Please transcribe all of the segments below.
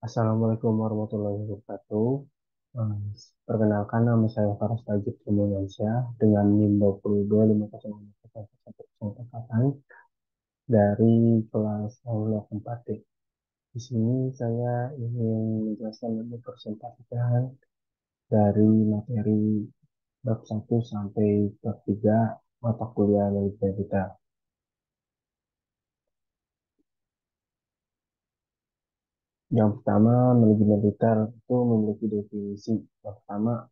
Assalamualaikum warahmatullahi wabarakatuh. Eh, Perkenalkan nama saya Faras Tajib Indonesia dengan NIM 225061 dari kelas Aula 4D. Di sini saya ingin menjelaskan lebih presentasikan dari materi bab 1 sampai bab 3 mata kuliah manajemen kita. Yang pertama, manajemen retail itu memiliki definisi. Yang pertama,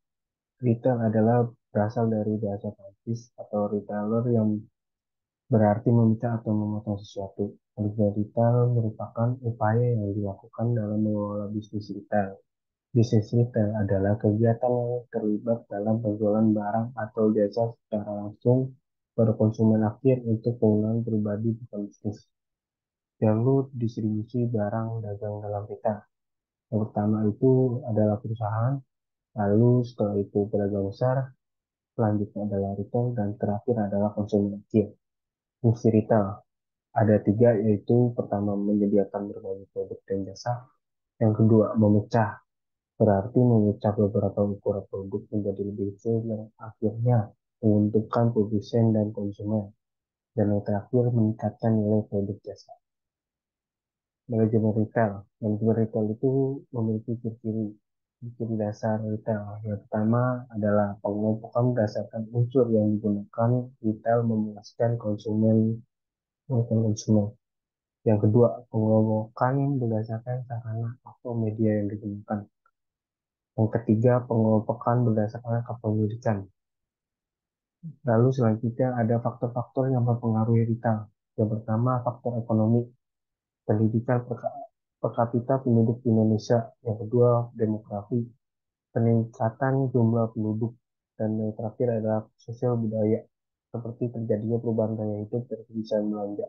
retail adalah berasal dari bahasa Prancis atau retailer yang berarti memecah atau memotong sesuatu. Harga retail merupakan upaya yang dilakukan dalam mengelola bisnis retail. Bisnis retail adalah kegiatan yang terlibat dalam penjualan barang atau jasa secara langsung pada konsumen akhir untuk kegunaan pribadi bukan bisnis. Jalur distribusi barang dagang dalam retail. Yang pertama itu adalah perusahaan, lalu setelah itu pedagang besar, selanjutnya adalah retail, dan terakhir adalah konsumen akhir. Fungsi retail ada tiga, yaitu pertama menyediakan berbagai produk dan jasa. Yang kedua, memecah, berarti memecah beberapa ukuran produk menjadi lebih kecil yang akhirnya menguntungkan produsen dan konsumen. Dan yang terakhir, meningkatkan nilai produk jasa. Manajemen retail. Manajemen retail itu memiliki ciri-ciri. Ciri dasar retail. Yang pertama adalah pengelompokan berdasarkan unsur yang digunakan retail memuaskan konsumen. Yang kedua, pengelompokan berdasarkan sarana atau media yang digunakan. Yang ketiga, pengelompokan berdasarkan kepemilikan. Lalu selanjutnya ada faktor-faktor yang mempengaruhi retail. Yang pertama, faktor ekonomi, pendidikan per kapita penduduk Indonesia. Yang kedua, demografi, peningkatan jumlah penduduk. Dan yang terakhir adalah sosial budaya, seperti terjadinya perubahan gaya hidup dan kebiasaan belanja.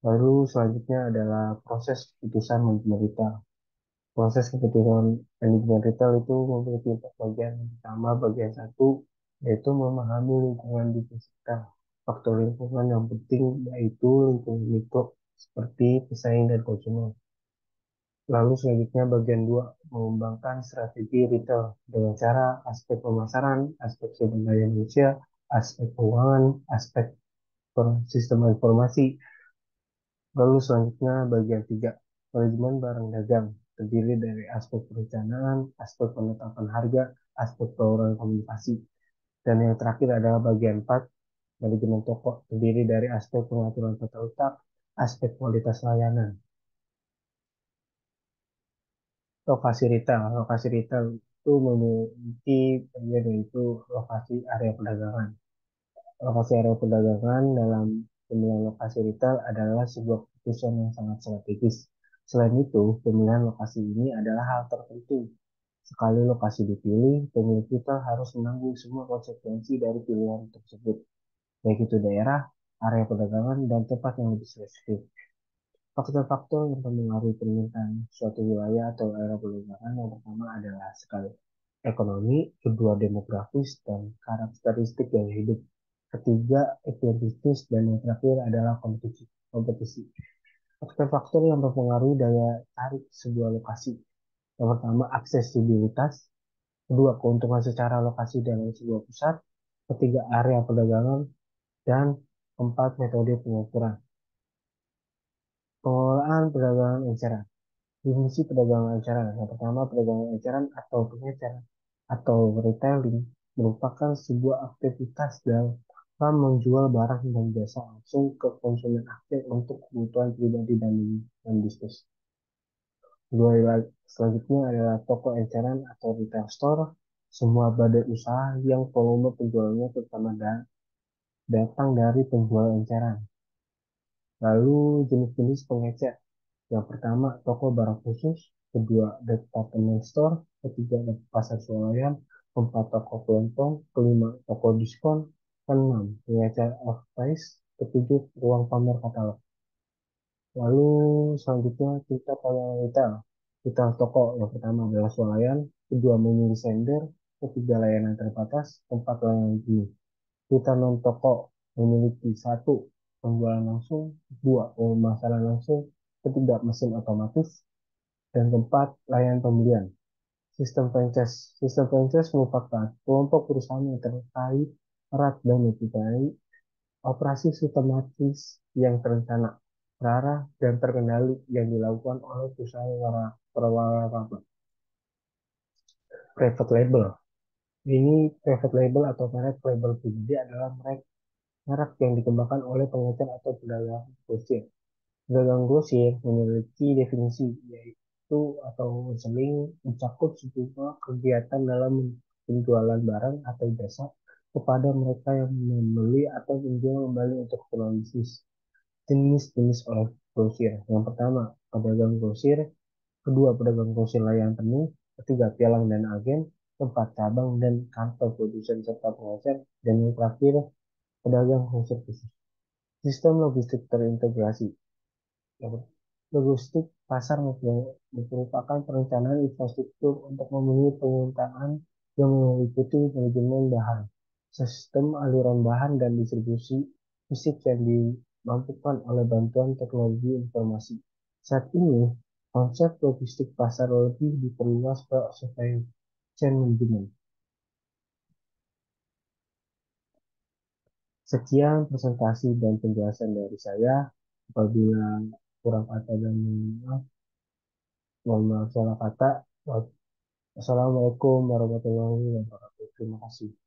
Lalu selanjutnya adalah proses keputusan manajemen retail. Proses keputusan manajemen retail itu memiliki empat bagian. Yang pertama, bagian satu, yaitu memahami lingkungan bisnis kita. Faktor lingkungan yang penting yaitu lingkungan mikro, seperti pesaing dan konsumen. Lalu selanjutnya bagian dua, mengembangkan strategi retail dengan cara aspek pemasaran, aspek sumber daya manusia, aspek keuangan, aspek sistem informasi. Lalu selanjutnya bagian tiga, manajemen barang dagang, terdiri dari aspek perencanaan, aspek penetapan harga, aspek pengelolaan komunikasi. Dan yang terakhir adalah bagian 4, manajemen toko, terdiri dari aspek pengaturan tata letak, aspek kualitas layanan. Lokasi retail. Lokasi retail itu memiliki bagian, yaitu lokasi area perdagangan. Lokasi area perdagangan dalam pemilihan lokasi retail adalah sebuah keputusan yang sangat strategis. Selain itu, pemilihan lokasi ini adalah hal terpenting. Sekali lokasi dipilih, pemilik retail harus menanggung semua konsekuensi dari pilihan tersebut, baik itu daerah, area perdagangan, dan tempat yang lebih spesifik. Faktor-faktor yang mempengaruhi permintaan suatu wilayah atau area perdagangan yang pertama adalah sekali ekonomi, kedua demografis, dan karakteristik gaya hidup. Ketiga, iklim bisnis, dan yang terakhir adalah kompetisi. kompetisi. Faktor-faktor yang mempengaruhi daya tarik sebuah lokasi. Yang pertama, aksesibilitas. Kedua, keuntungan secara lokasi dalam sebuah pusat. Ketiga, area perdagangan. Dan keempat, metode pengukuran. Pengelolaan perdagangan eceran. Definisi perdagangan eceran. Yang pertama, perdagangan eceran atau pengeceran atau retailing merupakan sebuah aktivitas dalam menjual barang dan jasa langsung ke konsumen akhir untuk kebutuhan pribadi dan bisnis. Selanjutnya adalah toko eceran atau retail store, semua badan usaha yang volume penjualannya terutama datang dari penjual eceran. Lalu jenis-jenis pengecer. Yang pertama, toko barang khusus. Kedua, department store. Ketiga, pasar swalayan. Keempat, toko kelontong. Kelima, toko diskon. Keenam, pengecer off-price. Ketujuh, ruang pamer katalog. Lalu selanjutnya kita pelayanan retail. Retail toko yang pertama adalah swalayan. Kedua, mini sender. Ketiga, layanan terbatas. Keempat, layanan jenis. Kita non-toko memiliki satu, penjualan langsung, dua, pemasaran langsung, ketiga, mesin otomatis, Dan keempat, layanan pembelian. Sistem franchise. Sistem franchise merupakan kelompok perusahaan yang terkait erat dan mempunyai operasi sistematis yang terencana, terarah, dan terkendali yang dilakukan oleh perusahaan perwaralaba. Private label. Ini private label atau merek label pribadi adalah merek yang dikembangkan oleh pengecer atau pedagang grosir. Pedagang grosir memiliki definisi, yaitu atau sering mencakup sejumlah kegiatan dalam penjualan barang atau jasa kepada mereka yang membeli atau menjual kembali untuk keperluan bisnis. Jenis-jenis oleh grosir. Yang pertama, pedagang grosir. Kedua, pedagang grosir layanan penuh. Ketiga, pialang dan agen. Keempat, cabang dan kantor produsen serta pengecer. Dan yang terakhir, pedagang grosir khusus. Sistem logistik terintegrasi. Logistik pasar merupakan perencanaan infrastruktur untuk memenuhi permintaan yang meliputi manajemen bahan, sistem aliran bahan, dan distribusi fisik yang dimampukan oleh bantuan teknologi informasi. Saat ini, konsep logistik pasar lebih diperluas ke supply chain management. Sekian presentasi dan penjelasan dari saya. Apabila kurang kata dan mohon maaf salah kata. Assalamualaikum warahmatullahi wabarakatuh. Terima kasih.